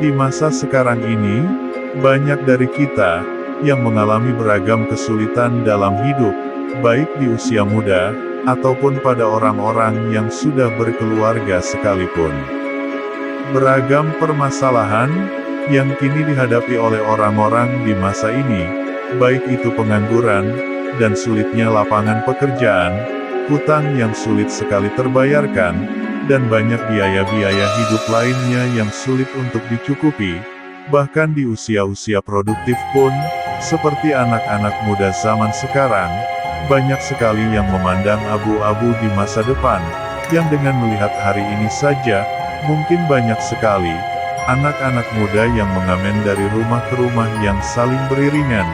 Di masa sekarang ini, banyak dari kita yang mengalami beragam kesulitan dalam hidup, baik di usia muda ataupun pada orang-orang yang sudah berkeluarga sekalipun. Beragam permasalahan yang kini dihadapi oleh orang-orang di masa ini, baik itu pengangguran dan sulitnya lapangan pekerjaan, hutang yang sulit sekali terbayarkan, dan banyak biaya-biaya hidup lainnya yang sulit untuk dicukupi. Bahkan di usia-usia produktif pun, seperti anak-anak muda zaman sekarang, banyak sekali yang memandang abu-abu di masa depan, yang dengan melihat hari ini saja, mungkin banyak sekali anak-anak muda yang mengamen dari rumah ke rumah yang saling beriringan,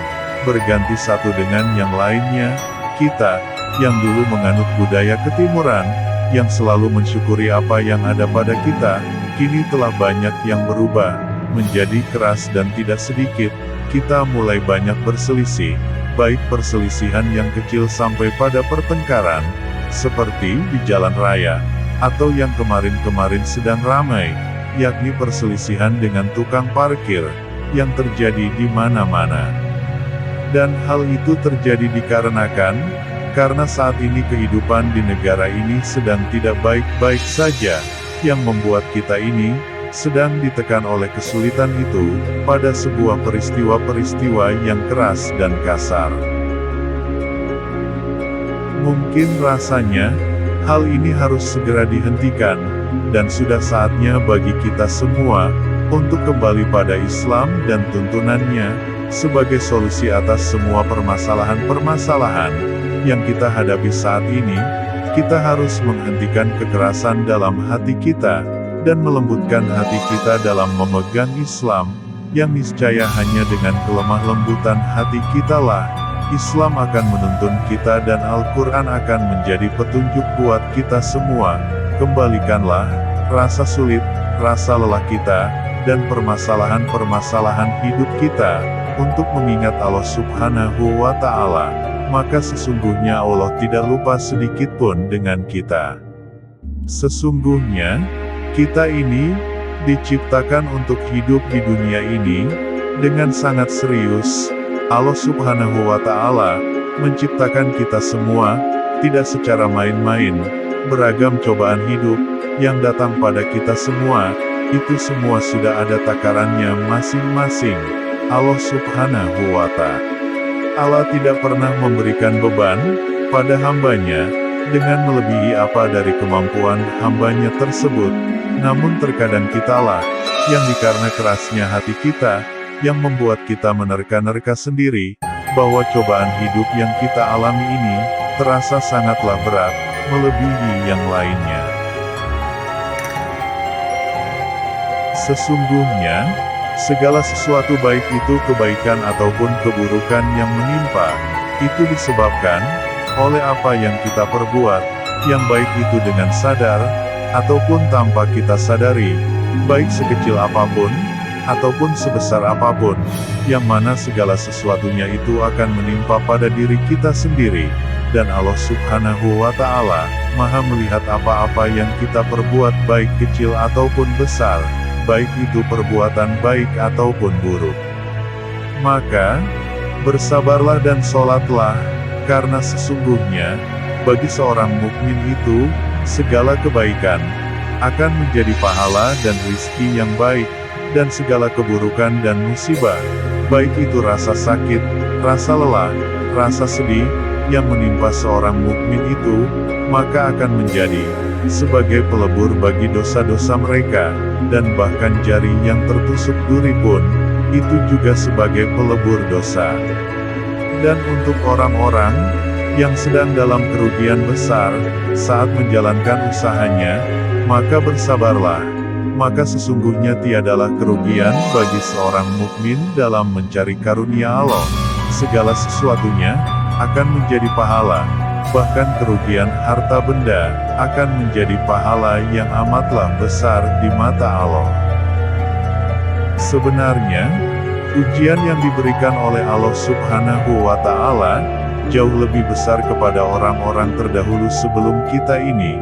berganti satu dengan yang lainnya. Kita, yang dulu menganut budaya ketimuran, yang selalu mensyukuri apa yang ada pada kita, kini telah banyak yang berubah menjadi keras dan tidak sedikit, kita mulai banyak berselisih, baik perselisihan yang kecil sampai pada pertengkaran, seperti di jalan raya, atau yang kemarin-kemarin sedang ramai, yakni perselisihan dengan tukang parkir, yang terjadi di mana-mana. Dan hal itu terjadi dikarenakan, karena saat ini kehidupan di negara ini sedang tidak baik-baik saja, yang membuat kita ini sedang ditekan oleh kesulitan itu, pada sebuah peristiwa-peristiwa yang keras dan kasar. Mungkin rasanya, hal ini harus segera dihentikan, dan sudah saatnya bagi kita semua, untuk kembali pada Islam dan tuntunannya, sebagai solusi atas semua permasalahan-permasalahan yang kita hadapi saat ini. Kita harus menghentikan kekerasan dalam hati kita, dan melembutkan hati kita dalam memegang Islam, yang niscaya hanya dengan kelemah lembutan hati kita lah, Islam akan menuntun kita dan Al-Quran akan menjadi petunjuk buat kita semua. Kembalikanlah rasa sulit, rasa lelah kita, dan permasalahan-permasalahan hidup kita, untuk mengingat Allah Subhanahu wa Ta'ala, maka sesungguhnya Allah tidak lupa sedikit pun dengan kita. Sesungguhnya, kita ini diciptakan untuk hidup di dunia ini dengan sangat serius. Allah Subhanahu wa Ta'ala menciptakan kita semua tidak secara main-main. Beragam cobaan hidup yang datang pada kita semua, itu semua sudah ada takarannya masing-masing. Allah Subhanahu wa Ta'ala tidak pernah memberikan beban pada hambanya dengan melebihi apa dari kemampuan hambanya tersebut. Namun terkadang kitalah yang dikarena kerasnya hati kita, yang membuat kita menerka-nerka sendiri, bahwa cobaan hidup yang kita alami ini, terasa sangatlah berat, melebihi yang lainnya. Sesungguhnya, segala sesuatu baik itu kebaikan ataupun keburukan yang menimpa, itu disebabkan oleh apa yang kita perbuat, yang baik itu dengan sadar, ataupun tanpa kita sadari, baik sekecil apapun, ataupun sebesar apapun, yang mana segala sesuatunya itu akan menimpa pada diri kita sendiri, dan Allah Subhanahu wa Ta'ala Maha melihat apa-apa yang kita perbuat baik kecil ataupun besar, baik itu perbuatan baik ataupun buruk. Maka, bersabarlah dan sholatlah, karena sesungguhnya, bagi seorang mukmin itu, segala kebaikan akan menjadi pahala dan rizki yang baik, dan segala keburukan dan musibah, baik itu rasa sakit, rasa lelah, rasa sedih, yang menimpa seorang mukmin itu, maka akan menjadi sebagai pelebur bagi dosa-dosa mereka, dan bahkan jari yang tertusuk duri pun, itu juga sebagai pelebur dosa. Dan untuk orang-orang yang sedang dalam kerugian besar saat menjalankan usahanya, maka bersabarlah, maka sesungguhnya tiadalah kerugian bagi seorang mukmin dalam mencari karunia Allah. Segala sesuatunya akan menjadi pahala, bahkan kerugian harta benda akan menjadi pahala yang amatlah besar di mata Allah. Sebenarnya, ujian yang diberikan oleh Allah Subhanahu wa Ta'ala jauh lebih besar kepada orang-orang terdahulu sebelum kita ini,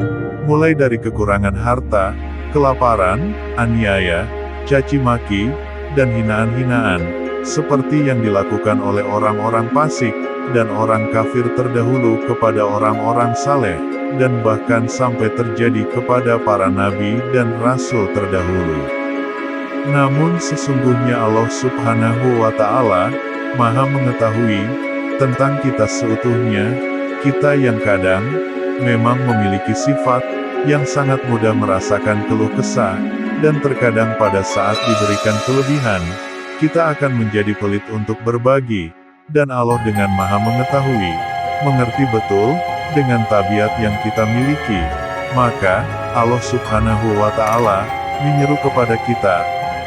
mulai dari kekurangan harta, kelaparan, aniaya, caci maki, dan hinaan-hinaan, seperti yang dilakukan oleh orang-orang fasik, dan orang kafir terdahulu kepada orang-orang saleh, dan bahkan sampai terjadi kepada para nabi dan rasul terdahulu. Namun sesungguhnya Allah Subhanahu wa Ta'ala Maha mengetahui tentang kita seutuhnya, kita yang kadang memang memiliki sifat yang sangat mudah merasakan keluh kesah, dan terkadang pada saat diberikan kelebihan, kita akan menjadi pelit untuk berbagi, dan Allah dengan Maha mengetahui, mengerti betul, dengan tabiat yang kita miliki. Maka, Allah Subhanahu wa Ta'ala menyeru kepada kita,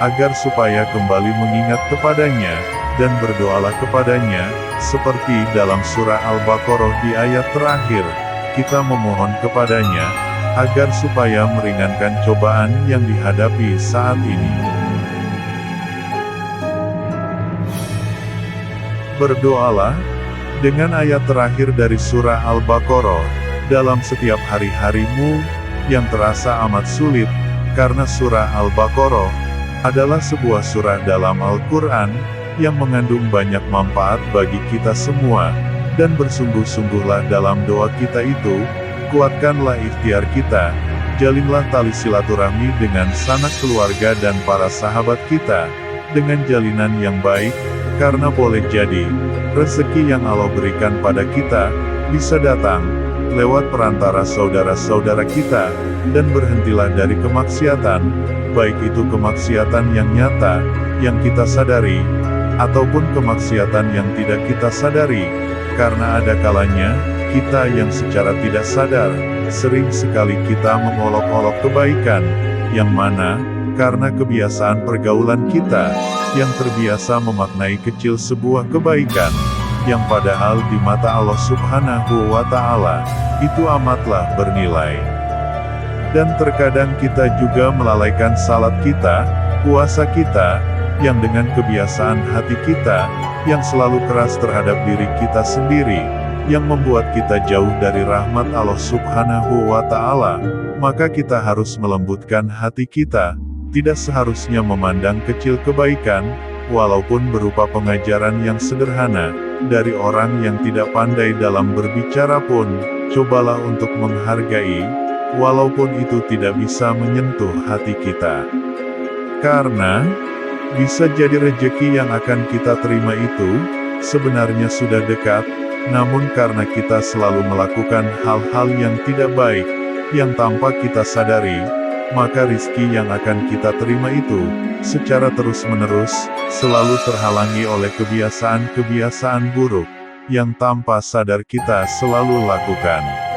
agar supaya kembali mengingat kepadanya, dan berdoalah kepadanya, seperti dalam surah Al-Baqarah di ayat terakhir, kita memohon kepadanya, agar supaya meringankan cobaan yang dihadapi saat ini. Berdoalah, dengan ayat terakhir dari surah Al-Baqarah, dalam setiap hari-harimu, yang terasa amat sulit, karena surah Al-Baqarah adalah sebuah surah dalam Al-Quran, yang mengandung banyak manfaat bagi kita semua, dan bersungguh-sungguhlah dalam doa kita itu, kuatkanlah ikhtiar kita, jalinlah tali silaturahmi dengan sanak keluarga dan para sahabat kita, dengan jalinan yang baik, karena boleh jadi, rezeki yang Allah berikan pada kita, bisa datang, lewat perantara saudara-saudara kita, dan berhentilah dari kemaksiatan, baik itu kemaksiatan yang nyata, yang kita sadari, ataupun kemaksiatan yang tidak kita sadari, karena ada kalanya, kita yang secara tidak sadar, sering sekali kita mengolok-olok kebaikan, yang mana, karena kebiasaan pergaulan kita, yang terbiasa memaknai kecil sebuah kebaikan, yang padahal di mata Allah Subhanahu wa Ta'ala, itu amatlah bernilai. Dan terkadang kita juga melalaikan salat kita, puasa kita, yang dengan kebiasaan hati kita, yang selalu keras terhadap diri kita sendiri, yang membuat kita jauh dari rahmat Allah Subhanahu wa Ta'ala, maka kita harus melembutkan hati kita, tidak seharusnya memandang kecil kebaikan, walaupun berupa pengajaran yang sederhana, dari orang yang tidak pandai dalam berbicara pun, cobalah untuk menghargai, walaupun itu tidak bisa menyentuh hati kita. Karena, bisa jadi rejeki yang akan kita terima itu, sebenarnya sudah dekat, namun karena kita selalu melakukan hal-hal yang tidak baik, yang tanpa kita sadari, maka rizki yang akan kita terima itu, secara terus-menerus, selalu terhalangi oleh kebiasaan-kebiasaan buruk, yang tanpa sadar kita selalu lakukan.